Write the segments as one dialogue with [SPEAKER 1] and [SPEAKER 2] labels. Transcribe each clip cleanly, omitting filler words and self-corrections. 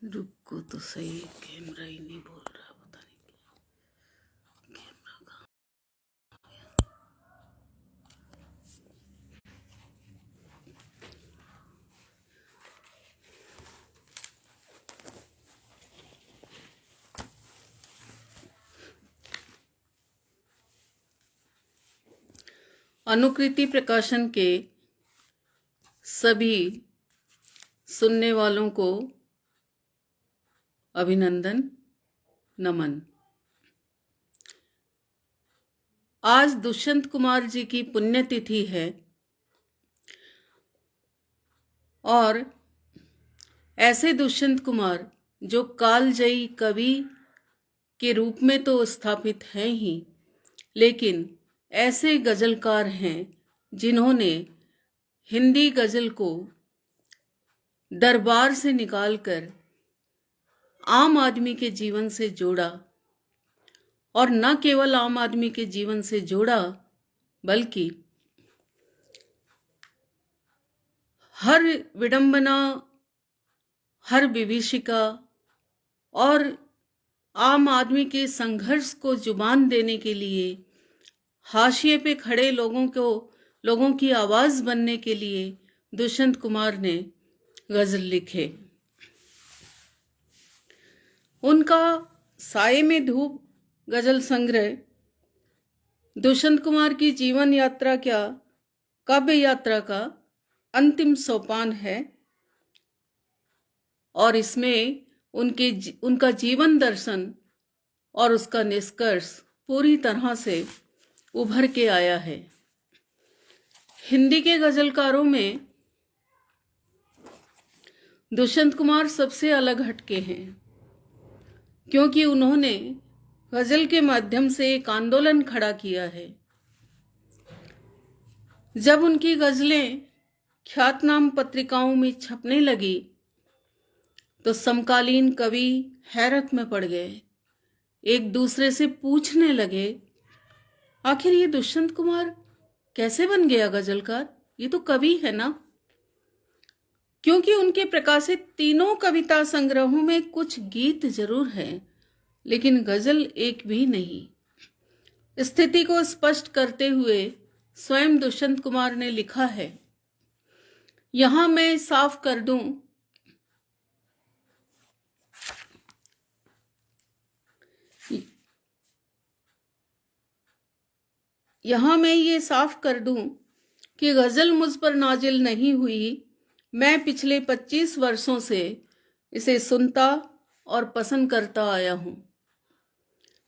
[SPEAKER 1] रुको तो सही, कैमरा ही नहीं बोल रहा, पता नहीं क्या कैमरा का। अनुकृति प्रकाशन के सभी सुनने वालों को अभिनंदन, नमन। आज दुष्यंत कुमार जी की पुण्यतिथि है और ऐसे दुष्यंत कुमार जो कालजयी कवि के रूप में तो स्थापित हैं ही, लेकिन ऐसे गजलकार हैं जिन्होंने हिंदी गजल को दरबार से निकालकर आम आदमी के जीवन से जोड़ा, और न केवल आम आदमी के जीवन से जोड़ा बल्कि हर विडंबना, हर विभीषिका और आम आदमी के संघर्ष को जुबान देने के लिए, हाशिए पे खड़े लोगों की आवाज बनने के लिए दुष्यंत कुमार ने गजल लिखे। उनका साये में धूप गजल संग्रह दुष्यंत कुमार की जीवन यात्रा क्या काव्य यात्रा का अंतिम सोपान है, और इसमें उनका जीवन दर्शन और उसका निष्कर्ष पूरी तरह से उभर के आया है। हिंदी के गजलकारों में दुष्यंत कुमार सबसे अलग हटके हैं, क्योंकि उन्होंने गजल के माध्यम से एक आंदोलन खड़ा किया है। जब उनकी गजलें ख्यातनाम पत्रिकाओं में छपने लगी तो समकालीन कवि हैरत में पड़ गए, एक दूसरे से पूछने लगे, आखिर ये दुष्यंत कुमार कैसे बन गया गजलकार? ये तो कवि है ना? क्योंकि उनके प्रकाशित तीनों कविता संग्रहों में कुछ गीत जरूर हैं, लेकिन गजल एक भी नहीं। स्थिति को स्पष्ट करते हुए स्वयं दुष्यंत कुमार ने लिखा है, यहां मैं साफ कर दूं यहां मैं ये साफ कर दूं कि गजल मुझ पर नाजिल नहीं हुई। मैं पिछले 25 वर्षों से इसे सुनता और पसंद करता आया हूं,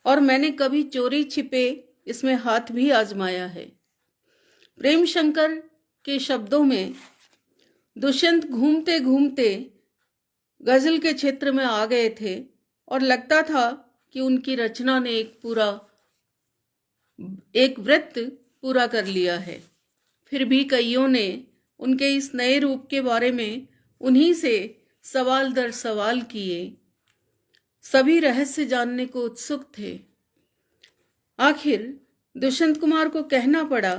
[SPEAKER 1] और मैंने कभी चोरी छिपे इसमें हाथ भी आजमाया है। प्रेम शंकर के शब्दों में दुष्यंत घूमते घूमते गजल के क्षेत्र में आ गए थे और लगता था कि उनकी रचना ने एक वृत्त पूरा कर लिया है। फिर भी कईयों ने उनके इस नए रूप के बारे में उन्हीं से सवाल दर सवाल किए। सभी रहस्य जानने को उत्सुक थे। आखिर दुष्यंत कुमार को कहना पड़ा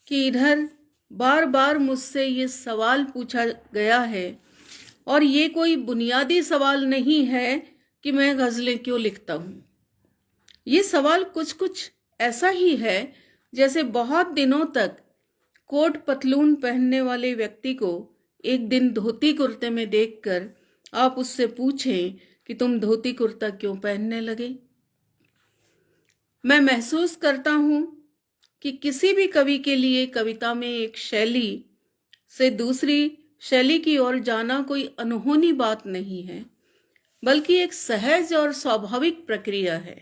[SPEAKER 1] कि इधर बार बार मुझसे ये सवाल पूछा गया है, और ये कोई बुनियादी सवाल नहीं है कि मैं गजलें क्यों लिखता हूं। ये सवाल कुछ ऐसा ही है जैसे बहुत दिनों तक कोट पतलून पहनने वाले व्यक्ति को एक दिन धोती कुर्ते में देखकर आप उससे पूछें कि तुम धोती कुर्ता क्यों पहनने लगे। मैं महसूस करता हूं कि किसी भी कवि के लिए कविता में एक शैली से दूसरी शैली की ओर जाना कोई अनहोनी बात नहीं है, बल्कि एक सहज और स्वाभाविक प्रक्रिया है।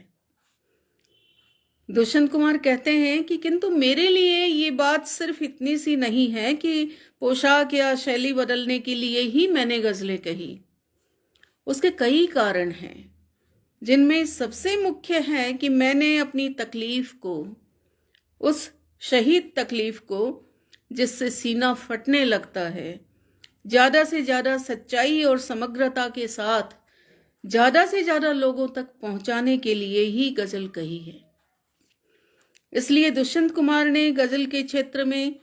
[SPEAKER 1] दुष्यंत कुमार कहते हैं कि किंतु मेरे लिए ये बात सिर्फ इतनी सी नहीं है कि पोशाक या शैली बदलने के लिए ही मैंने गजलें कही। उसके कई कारण हैं, जिनमें सबसे मुख्य है कि मैंने अपनी तकलीफ को, उस शहीद तकलीफ को जिससे सीना फटने लगता है, ज्यादा से ज्यादा सच्चाई और समग्रता के साथ ज्यादा से ज्यादा लोगों तक पहुंचाने के लिए ही गजल कही है। इसलिए दुष्यंत कुमार ने गजल के क्षेत्र में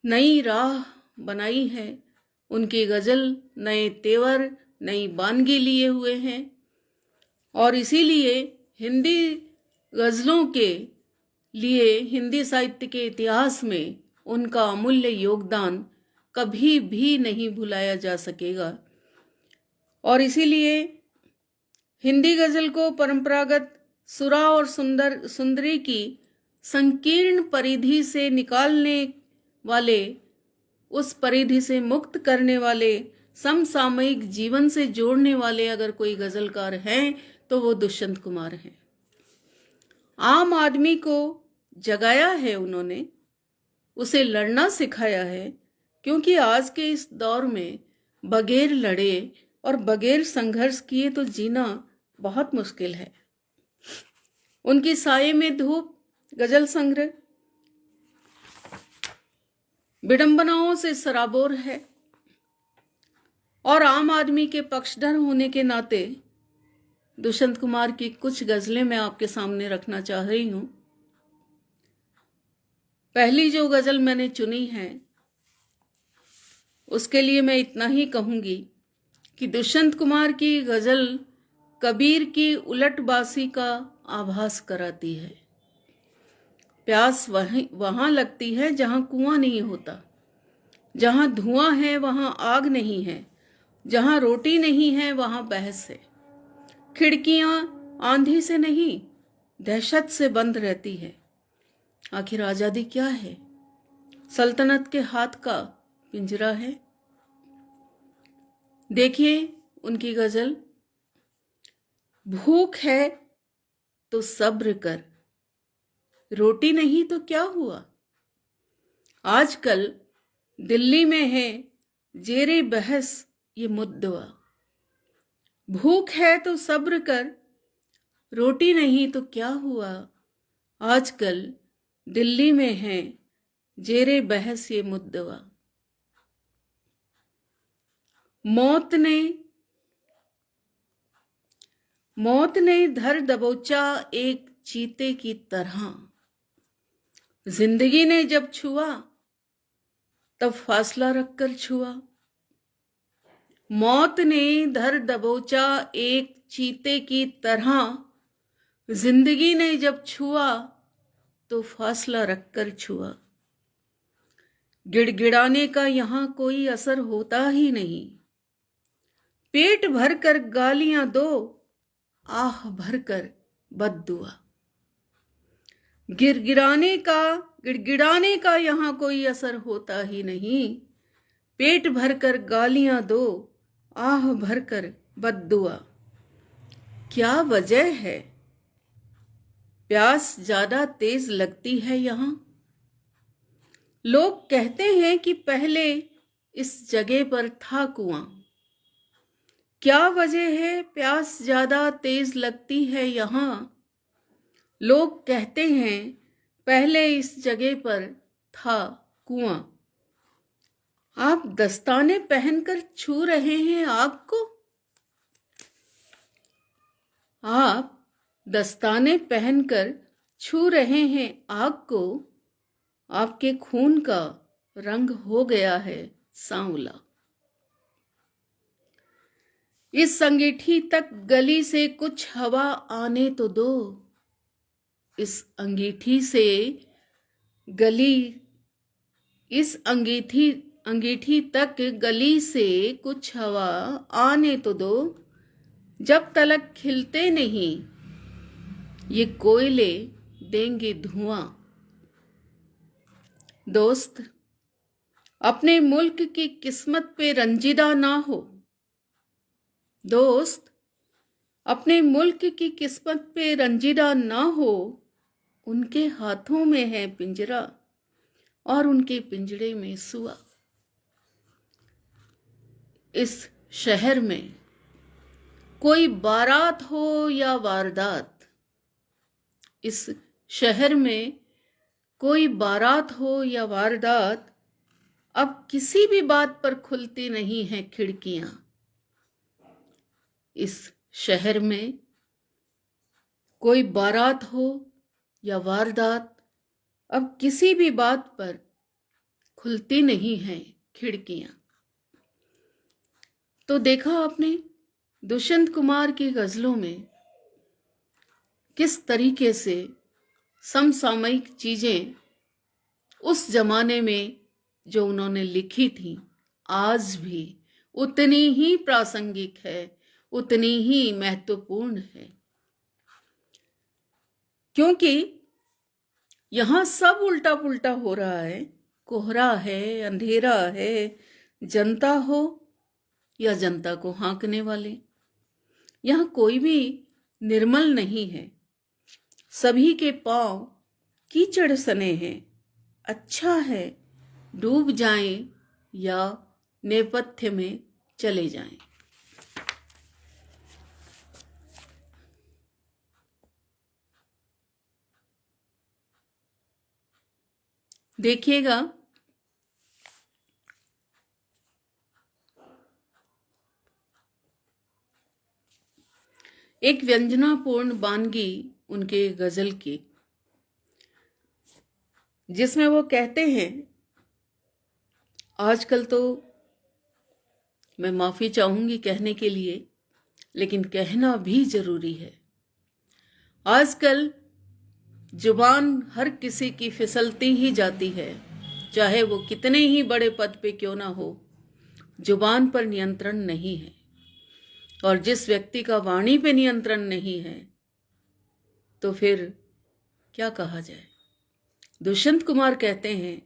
[SPEAKER 1] नई राह बनाई है। उनकी गजल नए तेवर, नई बानगी लिए हुए हैं और इसीलिए हिंदी गजलों के लिए हिंदी साहित्य के इतिहास में उनका अमूल्य योगदान कभी भी नहीं भुलाया जा सकेगा। और इसीलिए हिंदी गजल को परंपरागत सुरा और सुंदरी की संकीर्ण परिधि से निकालने वाले, उस परिधि से मुक्त करने वाले, समसामयिक जीवन से जोड़ने वाले अगर कोई गजलकार हैं तो वो दुष्यंत कुमार हैं। आम आदमी को जगाया है उन्होंने, उसे लड़ना सिखाया है, क्योंकि आज के इस दौर में बगैर लड़े और बगैर संघर्ष किए तो जीना बहुत मुश्किल है। उनकी साये में धूप गजल संग्रह विडंबनाओं से सराबोर है और आम आदमी के पक्षधर होने के नाते दुष्यंत कुमार की कुछ गजलें मैं आपके सामने रखना चाह रही हूं। पहली जो गजल मैंने चुनी है उसके लिए मैं इतना ही कहूंगी कि दुष्यंत कुमार की गजल कबीर की उलटबासी का आभास कराती है। प्यास वहां लगती है जहां कुआं नहीं होता, जहां धुआं है वहां आग नहीं है, जहां रोटी नहीं है वहां बहस है। खिड़कियां आंधी से नहीं दहशत से बंद रहती है। आखिर आजादी क्या है? सल्तनत के हाथ का पिंजरा है। देखिए उनकी गजल, भूख है तो सब्र कर, रोटी नहीं तो क्या हुआ। आजकल दिल्ली में है जेरे बहस ये मुद्दा। भूख है तो सब्र कर, रोटी नहीं तो क्या हुआ। आजकल दिल्ली में है जेरे बहस ये मुद्दा। मौत ने धर दबोचा एक चीते की तरह। जिंदगी ने जब छुआ तब फासला रखकर छुआ। मौत ने धर दबोचा एक चीते की तरह। जिंदगी ने जब छुआ तो फासला रखकर छुआ। गिड़गिड़ाने का यहां कोई असर होता ही नहीं। पेट भरकर गालियां दो, आह भरकर बद्दुआ। गिड़गिड़ाने का यहां कोई असर होता ही नहीं। पेट भरकर गालियां दो, आह भरकर बद्दुआ। क्या वजह है? प्यास ज्यादा तेज लगती है यहां। लोग कहते हैं कि पहले इस जगह पर था कुआं। क्या वजह है प्यास ज्यादा तेज लगती है यहां? लोग कहते हैं पहले इस जगह पर था कुआं। आप दस्ताने पहनकर छू रहे हैं आग को। आप दस्ताने पहनकर छू रहे हैं आग को। आपके खून का रंग हो गया है सांवला। इस अंगीठी तक गली से कुछ हवा आने तो दो। इस अंगीठी से गली, इस अंगीठी तक गली से कुछ हवा आने तो दो। जब तलक खिलते नहीं ये कोयले देंगे धुआं। दोस्त, अपने मुल्क की किस्मत पे रंजीदा ना हो। दोस्त, अपने मुल्क की किस्मत पे रंजीदा ना हो। उनके हाथों में है पिंजरा और उनके पिंजरे में सुआ। इस शहर में कोई बारात हो या वारदात, इस शहर में कोई बारात हो या वारदात, अब किसी भी बात पर खुलती नहीं है खिड़कियां। इस शहर में कोई बारात हो या वारदात, अब किसी भी बात पर खुलती नहीं हैं खिड़कियां। तो देखा आपने दुष्यंत कुमार की गजलों में किस तरीके से समसामयिक चीजें उस जमाने में जो उन्होंने लिखी थी आज भी उतनी ही प्रासंगिक है, उतनी ही महत्वपूर्ण है। क्योंकि यहां सब उल्टा पुल्टा हो रहा है। कोहरा है, अंधेरा है, जनता हो या जनता को हाँकने वाले, यहां कोई भी निर्मल नहीं है। सभी के पांव कीचड़ सने हैं। अच्छा है डूब जाएं या नेपथ्य में चले जाएं। देखिएगा, एक व्यंजनापूर्ण वानगी उनके गजल की, जिसमें वो कहते हैं, आजकल तो मैं माफी चाहूंगी कहने के लिए, लेकिन कहना भी जरूरी है। आजकल जुबान हर किसी की फिसलती ही जाती है, चाहे वो कितने ही बड़े पद पे क्यों ना हो। जुबान पर नियंत्रण नहीं है, और जिस व्यक्ति का वाणी पे नियंत्रण नहीं है तो फिर क्या कहा जाए। दुष्यंत कुमार कहते हैं,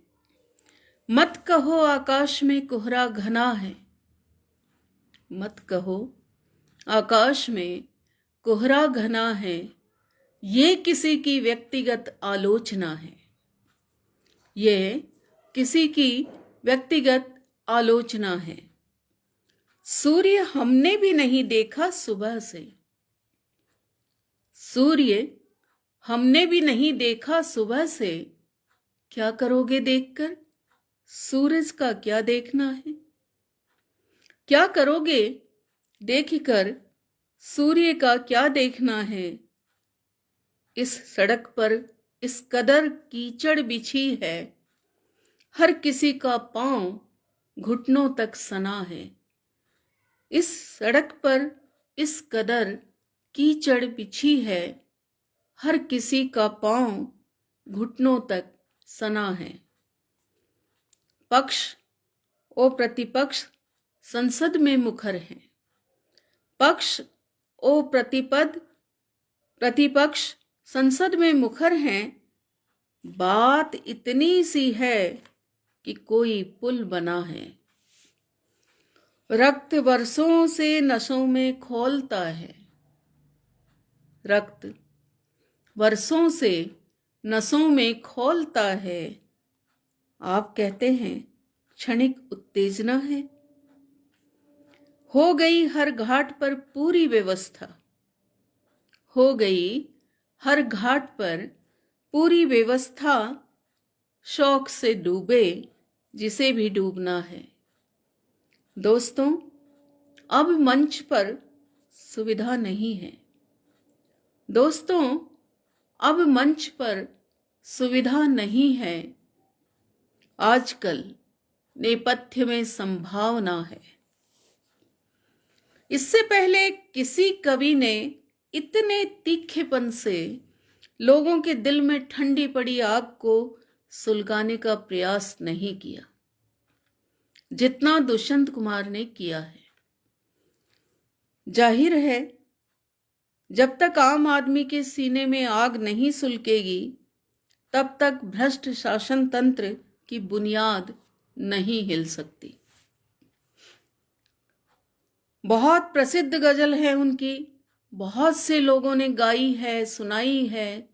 [SPEAKER 1] मत कहो आकाश में कोहरा घना है, मत कहो आकाश में कोहरा घना है, ये किसी की व्यक्तिगत आलोचना है। ये किसी की व्यक्तिगत आलोचना है। सूर्य हमने भी नहीं देखा सुबह से, सूर्य हमने भी नहीं देखा सुबह से, क्या करोगे देखकर, सूरज का क्या देखना है। क्या करोगे देखकर सूर्य का क्या देखना है। इस सड़क पर इस कदर कीचड़ बिछी है, हर किसी का पांव घुटनों तक सना है। इस सड़क पर इस कदर कीचड़ बिछी है, हर किसी का पांव घुटनों तक सना है। पक्ष ओ प्रतिपक्ष संसद में मुखर हैं, पक्ष ओ प्रतिपक्ष संसद में मुखर हैं। बात इतनी सी है कि कोई पुल बना है। रक्त वर्षों से नसों में खौलता है, रक्त वर्षों से नसों में खौलता है। आप कहते हैं क्षणिक उत्तेजना है। हो गई हर घाट पर पूरी व्यवस्था, हो गई हर घाट पर पूरी व्यवस्था। शौक से डूबे जिसे भी डूबना है। दोस्तों, अब मंच पर सुविधा नहीं है। दोस्तों, अब मंच पर सुविधा नहीं है। आजकल नेपथ्य में संभावना है। इससे पहले किसी कवि ने इतने तीखेपन से लोगों के दिल में ठंडी पड़ी आग को सुलगाने का प्रयास नहीं किया जितना दुष्यंत कुमार ने किया है। जाहिर है, जब तक आम आदमी के सीने में आग नहीं सुलगेगी, तब तक भ्रष्ट शासन तंत्र की बुनियाद नहीं हिल सकती। बहुत प्रसिद्ध गजल है उनकी, बहुत से लोगों ने गाई है, सुनाई है,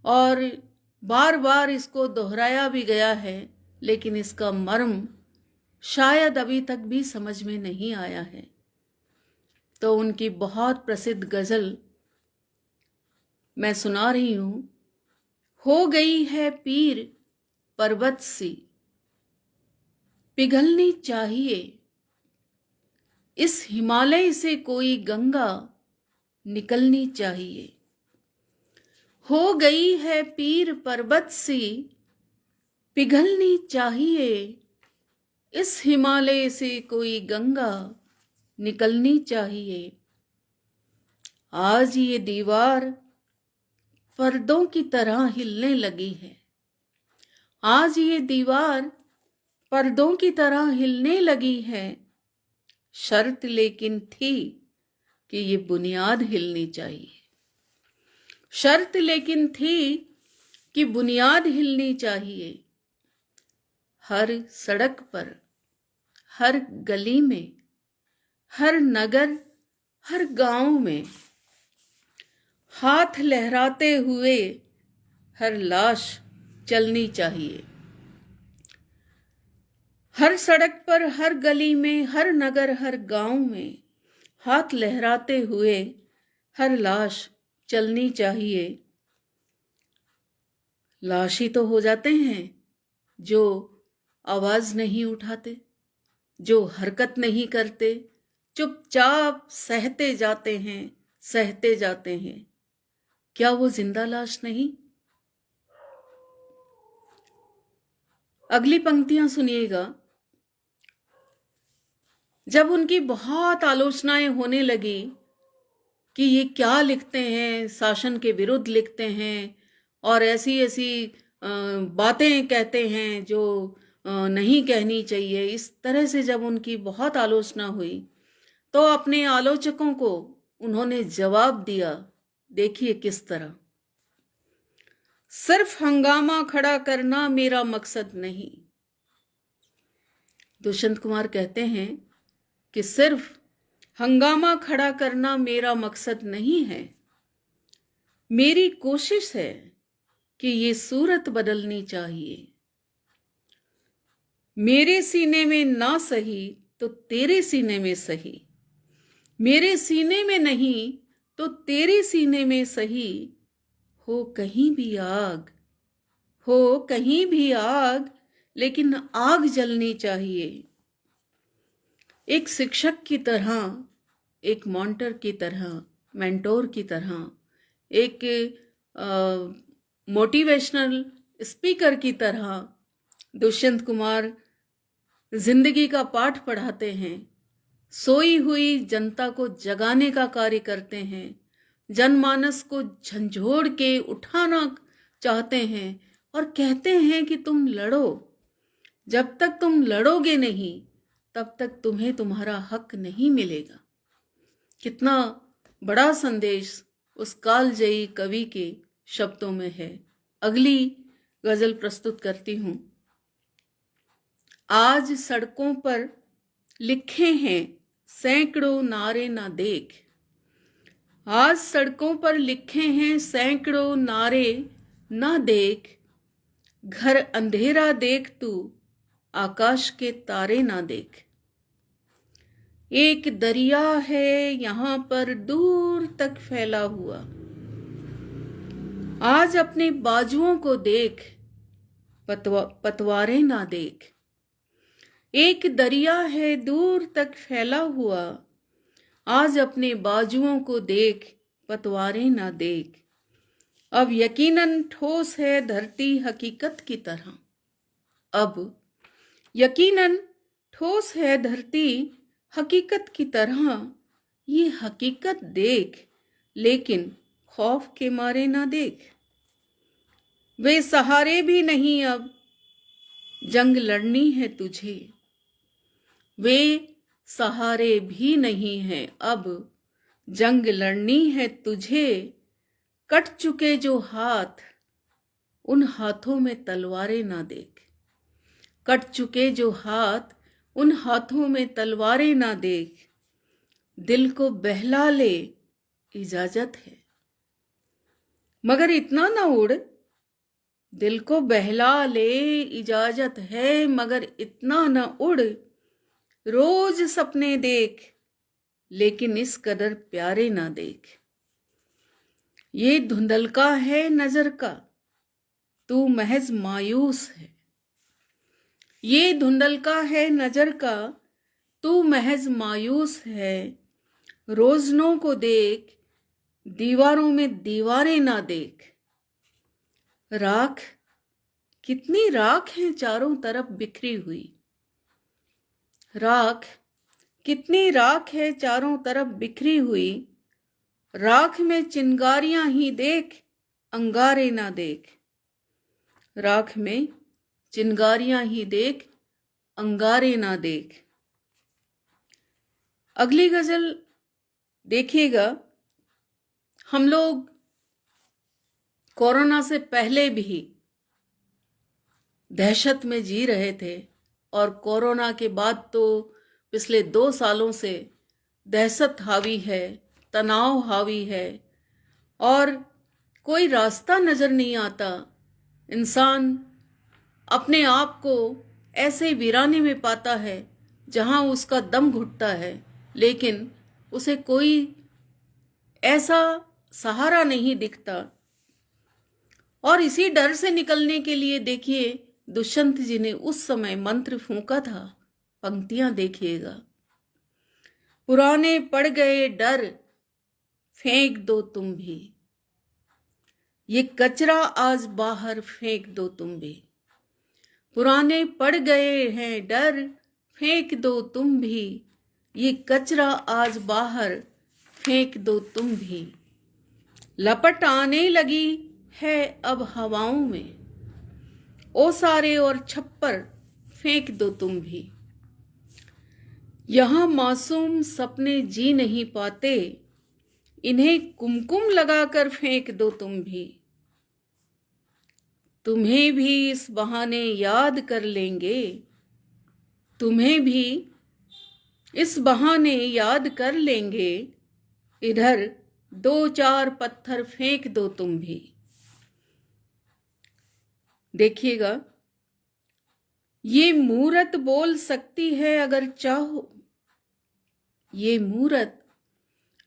[SPEAKER 1] और बार बार इसको दोहराया भी गया है, लेकिन इसका मर्म शायद अभी तक भी समझ में नहीं आया है। तो उनकी बहुत प्रसिद्ध गजल मैं सुना रही हूं। हो गई है पीर पर्वत सी, पिघलनी चाहिए इस हिमालय से कोई गंगा निकलनी चाहिए। हो गई है पीर पर्वत सी, पिघलनी चाहिए इस हिमालय से कोई गंगा, निकलनी चाहिए। आज ये दीवार पर्दों की तरह हिलने लगी है। आज ये दीवार पर्दों की तरह हिलने लगी है। शर्त लेकिन थी कि ये बुनियाद हिलनी चाहिए। शर्त लेकिन थी कि बुनियाद हिलनी चाहिए। हर सड़क पर, हर गली में, हर नगर, हर गांव में हाथ लहराते हुए हर लाश चलनी चाहिए। हर सड़क पर, हर गली में, हर नगर, हर गांव में हाथ लहराते हुए हर लाश चलनी चाहिए। लाश ही तो हो जाते हैं जो आवाज नहीं उठाते, जो हरकत नहीं करते, चुपचाप सहते जाते हैं, सहते जाते हैं। क्या वो जिंदा लाश नहीं? अगली पंक्तियां सुनिएगा। जब उनकी बहुत आलोचनाएं होने लगी कि ये क्या लिखते हैं, शासन के विरुद्ध लिखते हैं और ऐसी ऐसी बातें कहते हैं जो नहीं कहनी चाहिए, इस तरह से जब उनकी बहुत आलोचना हुई तो अपने आलोचकों को उन्होंने जवाब दिया। देखिए किस तरह। सिर्फ हंगामा खड़ा करना मेरा मकसद नहीं। दुष्यंत कुमार कहते हैं कि सिर्फ हंगामा खड़ा करना मेरा मकसद नहीं है। मेरी कोशिश है कि ये सूरत बदलनी चाहिए। मेरे सीने में ना सही तो तेरे सीने में सही, मेरे सीने में नहीं तो तेरे सीने में सही। हो कहीं भी आग, हो कहीं भी आग, लेकिन आग जलनी चाहिए। एक शिक्षक की तरह, एक मॉन्टर की तरह, मेंटोर की तरह, एक मोटिवेशनल स्पीकर की तरह दुष्यंत कुमार जिंदगी का पाठ पढ़ाते हैं। सोई हुई जनता को जगाने का कार्य करते हैं। जनमानस को झंझोड़ के उठाना चाहते हैं और कहते हैं कि तुम लड़ो। जब तक तुम लड़ोगे नहीं तब तक तुम्हें तुम्हारा हक नहीं मिलेगा। कितना बड़ा संदेश उस कालजयी कवि के शब्दों में है। अगली गजल प्रस्तुत करती हूं। आज सड़कों पर लिखे हैं सैकड़ों नारे ना देख। आज सड़कों पर लिखे हैं सैकड़ों नारे ना देख। घर अंधेरा देख तू, आकाश के तारे ना देख। एक दरिया है यहां पर दूर तक फैला हुआ। आज अपने बाजुओं को देख, पतवारें ना देख। एक दरिया है दूर तक फैला हुआ। आज अपने बाजुओं को देख, पतवारें ना देख। अब यकीनन ठोस है धरती हकीकत की तरह। अब यकीनन ठोस है धरती हकीकत की तरह। ये हकीकत देख, लेकिन खौफ के मारे ना देख। वे सहारे भी नहीं, अब जंग लड़नी है तुझे। वे सहारे भी नहीं हैं, अब जंग लड़नी है तुझे। कट चुके जो हाथ, उन हाथों में तलवारें ना देख। कट चुके जो हाथ, उन हाथों में तलवारें ना देख। दिल को बहला ले, इजाजत है, मगर इतना ना उड़। दिल को बहला ले, इजाजत है, मगर इतना ना उड़। रोज सपने देख, लेकिन इस कदर प्यारे ना देख। ये धुंधलका है नजर का, तू महज मायूस है। ये धुंधलका है नजर का, तू महज मायूस है। रोजनों को देख, दीवारों में दीवारें ना देख। राख कितनी राख है चारों तरफ बिखरी हुई। राख, कितनी राख है चारों तरफ बिखरी हुई। राख में चिंगारियां ही देख, अंगारे ना देख। राख में चिंगारियां ही देख, अंगारे ना देख। अगली गजल देखिएगा। हम लोग कोरोना से पहले भी दहशत में जी रहे थे और कोरोना के बाद तो पिछले 2 सालों से दहशत हावी है, तनाव हावी है और कोई रास्ता नजर नहीं आता। इंसान अपने आप को ऐसे वीराने में पाता है जहां उसका दम घुटता है, लेकिन उसे कोई ऐसा सहारा नहीं दिखता। और इसी डर से निकलने के लिए देखिए दुष्यंत जी ने उस समय मंत्र फूंका था। पंक्तियां देखिएगा। पुराने पड़ गए डर, फेंक दो तुम भी। ये कचरा आज बाहर फेंक दो तुम भी। पुराने पड़ गए हैं डर, फेंक दो तुम भी। ये कचरा आज बाहर फेंक दो तुम भी। लपट आने लगी है अब हवाओं में, ओसारे और छप्पर फेंक दो तुम भी। यहां मासूम सपने जी नहीं पाते, इन्हें कुमकुम लगाकर फेंक दो तुम भी। तुम्हें भी इस बहाने याद कर लेंगे, तुम्हें भी इस बहाने याद कर लेंगे। इधर 2-4 पत्थर फेंक दो तुम भी। देखिएगा, ये मूरत बोल सकती है अगर चाहो। ये मूरत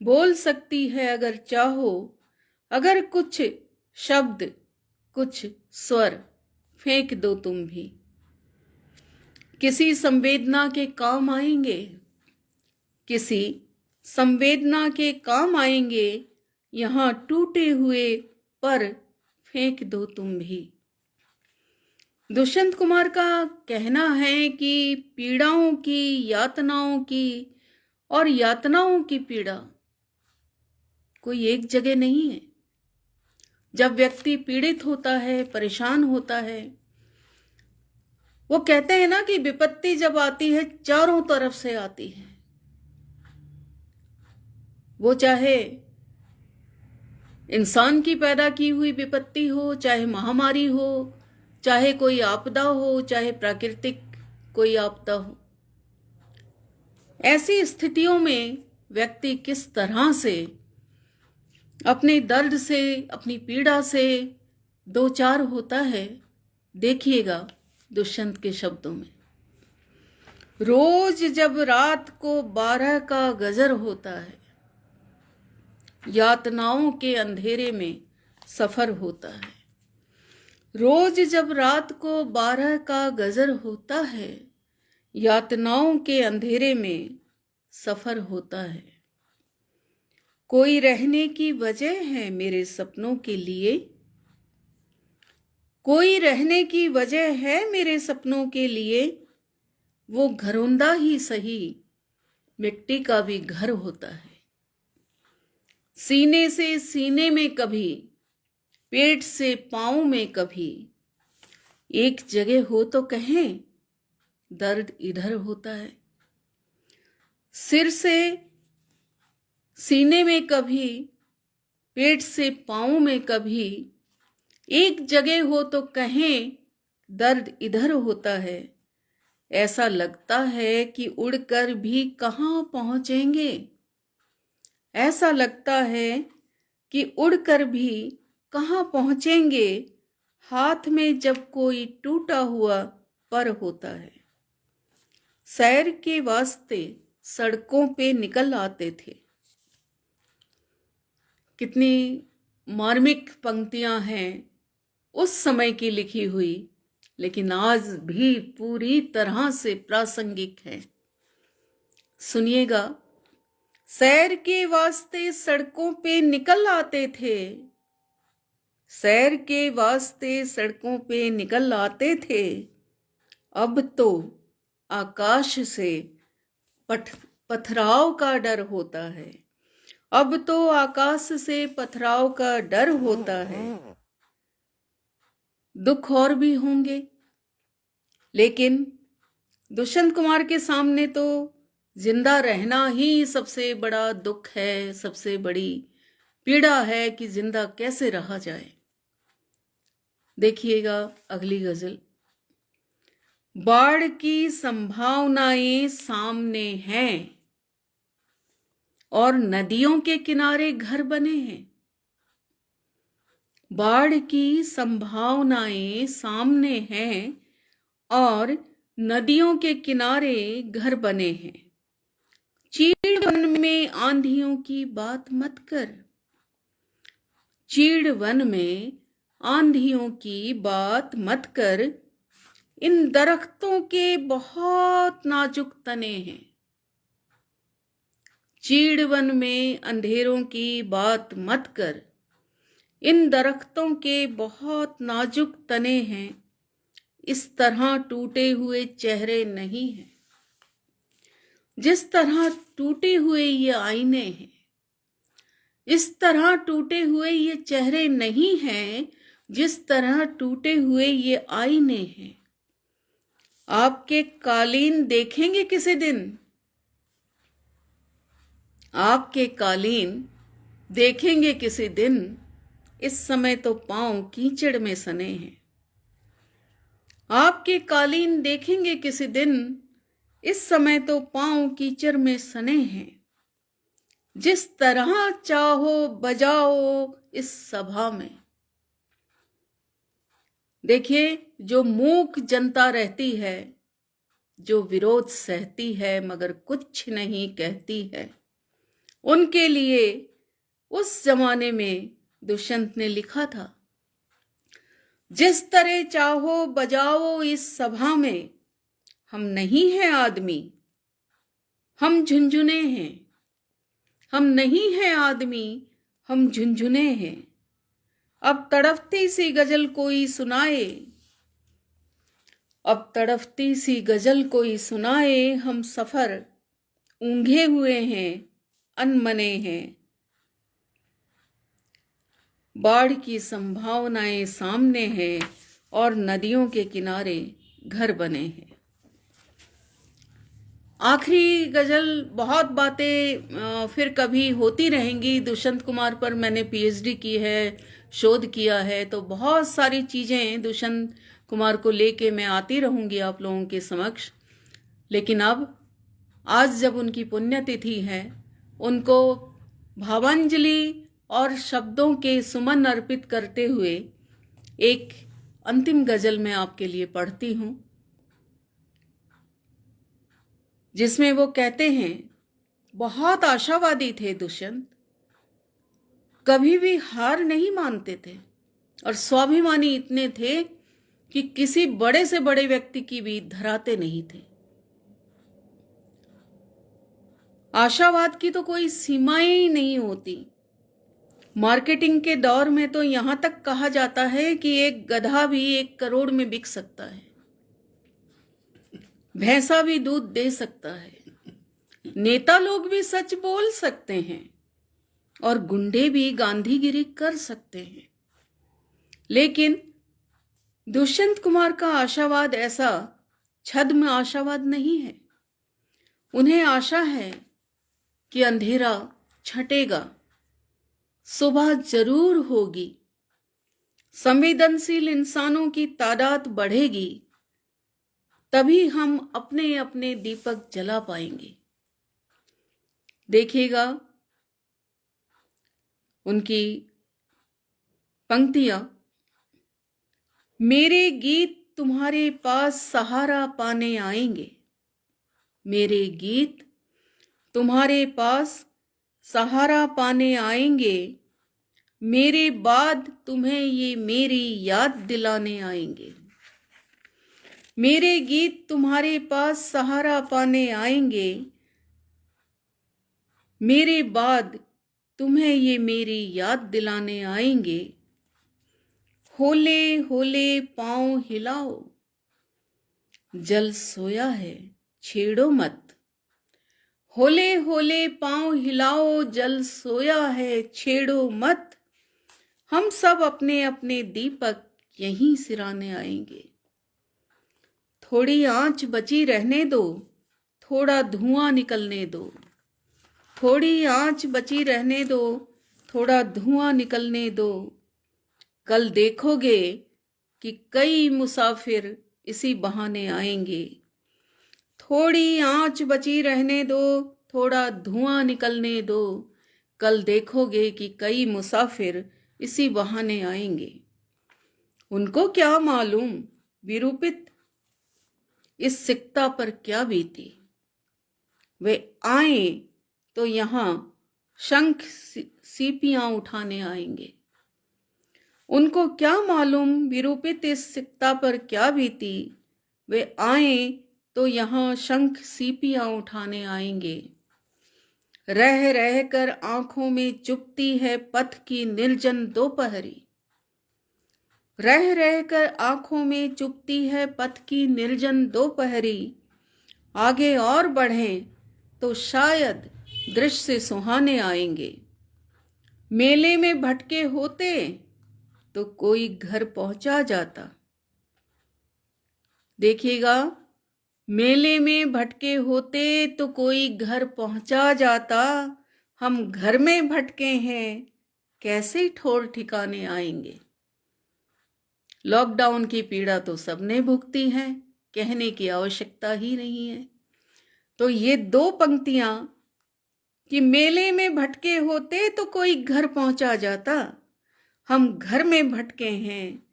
[SPEAKER 1] बोल सकती है अगर चाहो। अगर कुछ शब्द, कुछ स्वर फेंक दो तुम भी। किसी संवेदना के काम आएंगे, किसी संवेदना के काम आएंगे। यहां टूटे हुए पर फेंक दो तुम भी। दुष्यंत कुमार का कहना है कि पीड़ाओं की, यातनाओं की और यातनाओं की पीड़ा कोई एक जगह नहीं है। जब व्यक्ति पीड़ित होता है, परेशान होता है, वो कहते हैं ना कि विपत्ति जब आती है चारों तरफ से आती है। वो चाहे इंसान की पैदा की हुई विपत्ति हो, चाहे महामारी हो, चाहे कोई आपदा हो, चाहे प्राकृतिक कोई आपदा हो। ऐसी स्थितियों में व्यक्ति किस तरह से अपने दर्द से, अपनी पीड़ा से दो चार होता है, देखिएगा दुष्यंत के शब्दों में। रोज जब रात को 12 का गजर होता है, यातनाओं के अंधेरे में सफर होता है। रोज जब रात को 12 का गजर होता है, यातनाओं के अंधेरे में सफर होता है। कोई रहने की वजह है मेरे सपनों के लिए, कोई रहने की वजह है मेरे सपनों के लिए। वो घरौंदा ही सही, मिट्टी का भी घर होता है। सीने से सीने में कभी, पेट से पांव में कभी, एक जगह हो तो कहें दर्द इधर होता है। सिर से सीने में कभी, पेट से पांव में कभी, एक जगह हो तो कहें दर्द इधर होता है। ऐसा लगता है कि उड़कर भी कहाँ पहुंचेंगे, ऐसा लगता है कि उड़कर भी कहाँ पहुंचेंगे। हाथ में जब कोई टूटा हुआ पर होता है। सैर के वास्ते सड़कों पे निकल आते थे। कितनी मार्मिक पंक्तियां हैं उस समय की लिखी हुई, लेकिन आज भी पूरी तरह से प्रासंगिक है। सुनिएगा, सैर के वास्ते सड़कों पे निकल आते थे, सैर के वास्ते सड़कों पे निकल आते थे, अब तो आकाश से पथराव का डर होता है। अब तो आकाश से पथराव का डर होता है। दुख और भी होंगे, लेकिन दुष्यंत कुमार के सामने तो जिंदा रहना ही सबसे बड़ा दुख है, सबसे बड़ी पीड़ा है कि जिंदा कैसे रहा जाए। देखिएगा अगली गजल। बाढ़ की संभावनाएं सामने हैं और नदियों के किनारे घर बने हैं। बाढ़ की संभावनाएं सामने हैं और नदियों के किनारे घर बने हैं। चीड़ वन में आंधियों की बात मत कर, चीड़ वन में आंधियों की बात मत कर, इन दरख्तों के बहुत नाजुक तने हैं। चीड़ वन में अंधेरों की बात मत कर, इन दरख्तों के बहुत नाजुक तने हैं। इस तरह टूटे हुए चेहरे नहीं हैं जिस तरह टूटे हुए ये आईने हैं। इस तरह टूटे हुए ये चेहरे नहीं हैं जिस तरह टूटे हुए ये आईने हैं। आपके कालीन देखेंगे किसी दिन, आपके कालीन देखेंगे किसी दिन, इस समय तो पांव कीचड़ में सने हैं। आपके कालीन देखेंगे किसी दिन, इस समय तो पांव कीचड़ में सने हैं। जिस तरह चाहो बजाओ इस सभा में। देखिए, जो मूक जनता रहती है, जो विरोध सहती है मगर कुछ नहीं कहती है, उनके लिए उस जमाने में दुष्यंत ने लिखा था, जिस तरह चाहो बजाओ इस सभा में, हम नहीं हैं आदमी, हम झुंझुने हैं। हम नहीं हैं आदमी, हम झुंझुने हैं। अब तड़फती सी गजल कोई सुनाए, अब तड़फती सी गजल कोई सुनाए, हम सफर ऊंघे हुए हैं, अनमने हैं। बाढ़ की संभावनाएं सामने हैं और नदियों के किनारे घर बने हैं। आखिरी गजल, बहुत बातें फिर कभी होती रहेंगी। दुष्यंत कुमार पर मैंने पीएचडी की है, शोध किया है, तो बहुत सारी चीज़ें दुष्यंत कुमार को लेके मैं आती रहूंगी आप लोगों के समक्ष। लेकिन अब आज जब उनकी पुण्यतिथि है, उनको भावांजलि और शब्दों के सुमन अर्पित करते हुए एक अंतिम गजल मैं आपके लिए पढ़ती हूँ, जिसमें वो कहते हैं, बहुत आशावादी थे दुष्यंत, कभी भी हार नहीं मानते थे और स्वाभिमानी इतने थे कि किसी बड़े से बड़े व्यक्ति की भी धराते नहीं थे। आशावाद की तो कोई सीमाएं ही नहीं होती। मार्केटिंग के दौर में तो यहां तक कहा जाता है कि एक गधा भी 1 करोड़ में बिक सकता है, भैंसा भी दूध दे सकता है, नेता लोग भी सच बोल सकते हैं और गुंडे भी गांधीगिरी कर सकते हैं। लेकिन दुष्यंत कुमार का आशावाद ऐसा छद्म आशावाद नहीं है। उन्हें आशा है कि अंधेरा छटेगा, सुबह जरूर होगी, संवेदनशील इंसानों की तादाद बढ़ेगी, तभी हम अपने अपने दीपक जला पाएंगे। देखिएगा उनकी पंक्तियां, मेरे गीत तुम्हारे पास सहारा पाने आएंगे, मेरे गीत तुम्हारे पास सहारा पाने आएंगे, मेरे बाद तुम्हें ये मेरी याद दिलाने आएंगे। मेरे गीत तुम्हारे पास सहारा पाने आएंगे, मेरे बाद तुम्हें ये मेरी याद दिलाने आएंगे। होले होले पांव हिलाओ, जल सोया है छेड़ो मत। होले होले पांव हिलाओ, जल सोया है छेड़ो मत। हम सब अपने अपने दीपक यहीं सिराने आएंगे। थोड़ी आंच बची रहने दो, थोड़ा धुआं निकलने दो। थोड़ी आंच बची रहने दो, थोड़ा धुआं निकलने दो। कल देखोगे कि कई मुसाफिर इसी बहाने आएंगे। थोड़ी आंच बची रहने दो, थोड़ा धुआं निकलने दो। कल देखोगे कि कई मुसाफिर इसी बहाने आएंगे। उनको क्या मालूम विरूपित इस सिकता पर क्या बीती। वे आए तो यहाँ शंख सीपियां उठाने आएंगे। उनको क्या मालूम विरूपित इस सिकता पर क्या बीती। वे आए तो यहाँ शंख सीपियां उठाने आएंगे। रह रह कर आंखों में चुभती है पथ की निर्जन दोपहरी। रह रह कर आंखों में चुभती है पथ की निर्जन दोपहरी। आगे और बढ़ें तो शायद दृश्य सुहाने आएंगे। मेले में भटके होते तो कोई घर पहुंचा जाता। देखिएगा, मेले में भटके होते तो कोई घर पहुंचा जाता। हम घर में भटके हैं, कैसे ठौर ठिकाने आएंगे। लॉकडाउन की पीड़ा तो सबने भुगती है, कहने की आवश्यकता ही नहीं है। तो ये दो पंक्तियां कि मेले में भटके होते तो कोई घर पहुंचा जाता। हम घर में भटके हैं,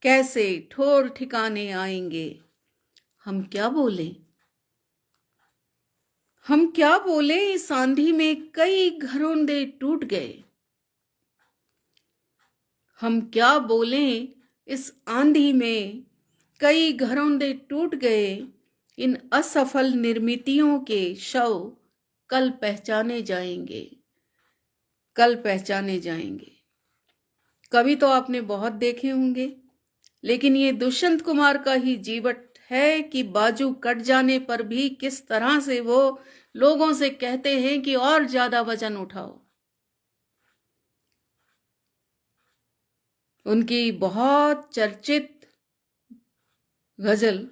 [SPEAKER 1] कैसे ठौर ठिकाने आएंगे। हम क्या बोले, हम क्या बोले। इस आंधी में कई घरोंदे टूट गए। हम क्या बोले, इस आंधी में कई घरोंदे टूट गए। इन असफल निर्मितियों के शव कल पहचाने जाएंगे, कल पहचाने जाएंगे। कवि तो आपने बहुत देखे होंगे, लेकिन ये दुष्यंत कुमार का ही जीवट है कि बाजू कट जाने पर भी किस तरह से वो लोगों से कहते हैं कि और ज्यादा वजन उठाओ। उनकी बहुत चर्चित गजल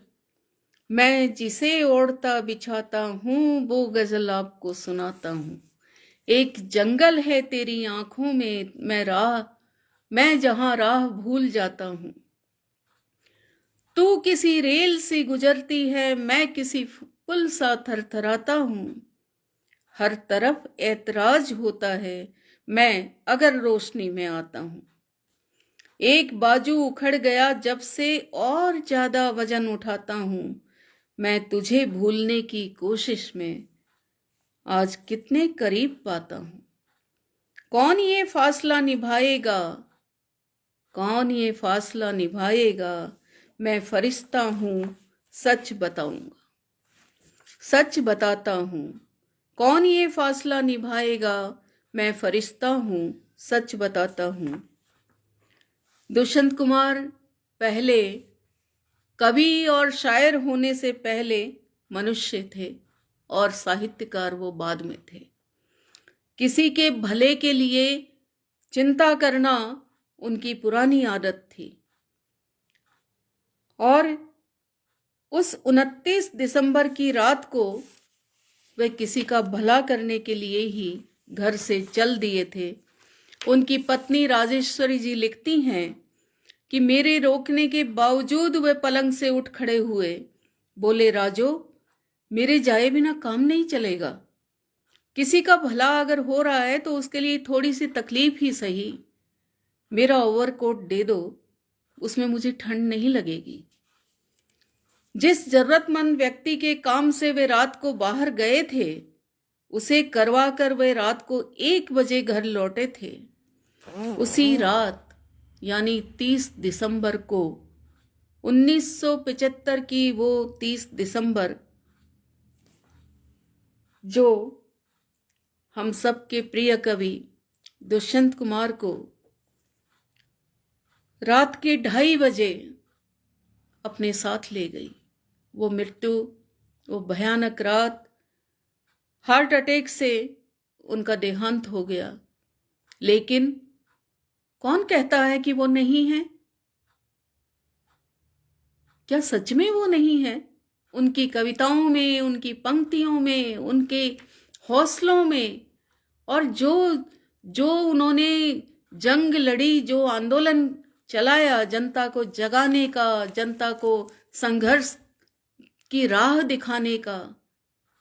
[SPEAKER 1] मैं जिसे ओढ़ता बिछाता हूँ वो गजल आपको सुनाता हूँ। एक जंगल है तेरी आंखों में, मैं जहां राह भूल जाता हूँ। तू किसी रेल से गुजरती है, मैं किसी पुल सा थरथराता हूँ। हर तरफ ऐतराज होता है, मैं अगर रोशनी में आता हूँ। एक बाजू उखड़ गया जब से और ज्यादा वजन उठाता हूँ। मैं तुझे भूलने की कोशिश में आज कितने करीब पाता हूँ। कौन ये फासला निभाएगा, कौन ये फासला निभाएगा। मैं फरिश्ता हूँ, सच बताऊंगा, सच बताता हूँ। कौन ये फासला निभाएगा, मैं फरिश्ता हूँ, सच बताता हूँ। दुष्यंत कुमार पहले कवि और शायर होने से पहले मनुष्य थे और साहित्यकार वो बाद में थे। किसी के भले के लिए चिंता करना उनकी पुरानी आदत थी। और उस 29 दिसंबर की रात को वे किसी का भला करने के लिए ही घर से चल दिए थे। उनकी पत्नी राजेश्वरी जी लिखती हैं कि मेरे रोकने के बावजूद वे पलंग से उठ खड़े हुए, बोले राजो, मेरे जाए बिना काम नहीं चलेगा। किसी का भला अगर हो रहा है तो उसके लिए थोड़ी सी तकलीफ ही सही। मेरा ओवरकोट दे दो, उसमें मुझे ठंड नहीं लगेगी। जिस जरूरतमंद व्यक्ति के काम से वे रात को बाहर गए थे, उसे करवा कर वे रात को 1 बजे घर लौटे थे। उसी रात यानी 30 दिसंबर को 1975 की वो 30 दिसंबर जो हम सबके प्रिय कवि दुष्यंत कुमार को रात के 2:30 अपने साथ ले गई। वो मृत्यु, वो भयानक रात, हार्ट अटैक से उनका देहांत हो गया। लेकिन कौन कहता है कि वो नहीं है? क्या सच में वो नहीं है? उनकी कविताओं में, उनकी पंक्तियों में, उनके हौसलों में, और जो जो उन्होंने जंग लड़ी, जो आंदोलन चलाया जनता को जगाने का, जनता को संघर्ष की राह दिखाने का,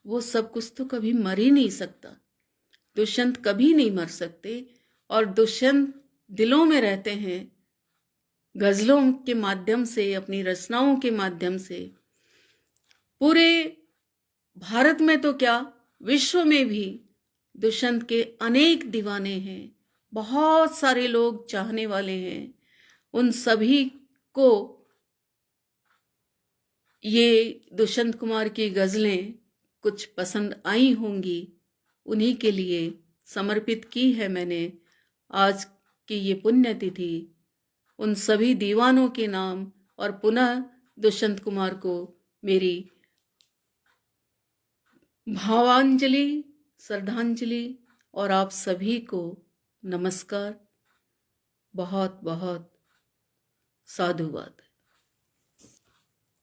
[SPEAKER 1] वो सब कुछ तो कभी मर ही नहीं सकता। दुष्यंत कभी नहीं मर सकते, और दुष्यंत दिलों में रहते हैं, गजलों के माध्यम से, अपनी रचनाओं के माध्यम से। पूरे भारत में तो क्या, विश्व में भी दुष्यंत के अनेक दीवाने हैं, बहुत सारे लोग चाहने वाले हैं। उन सभी को ये दुष्यंत कुमार की गजलें कुछ पसंद आई होंगी, उन्हीं के लिए समर्पित की है मैंने आज की ये पुण्यतिथि। उन सभी दीवानों के नाम और पुनः दुष्यंत कुमार को मेरी भावांजलि, श्रद्धांजलि, और आप सभी को नमस्कार, बहुत बहुत साधुवाद।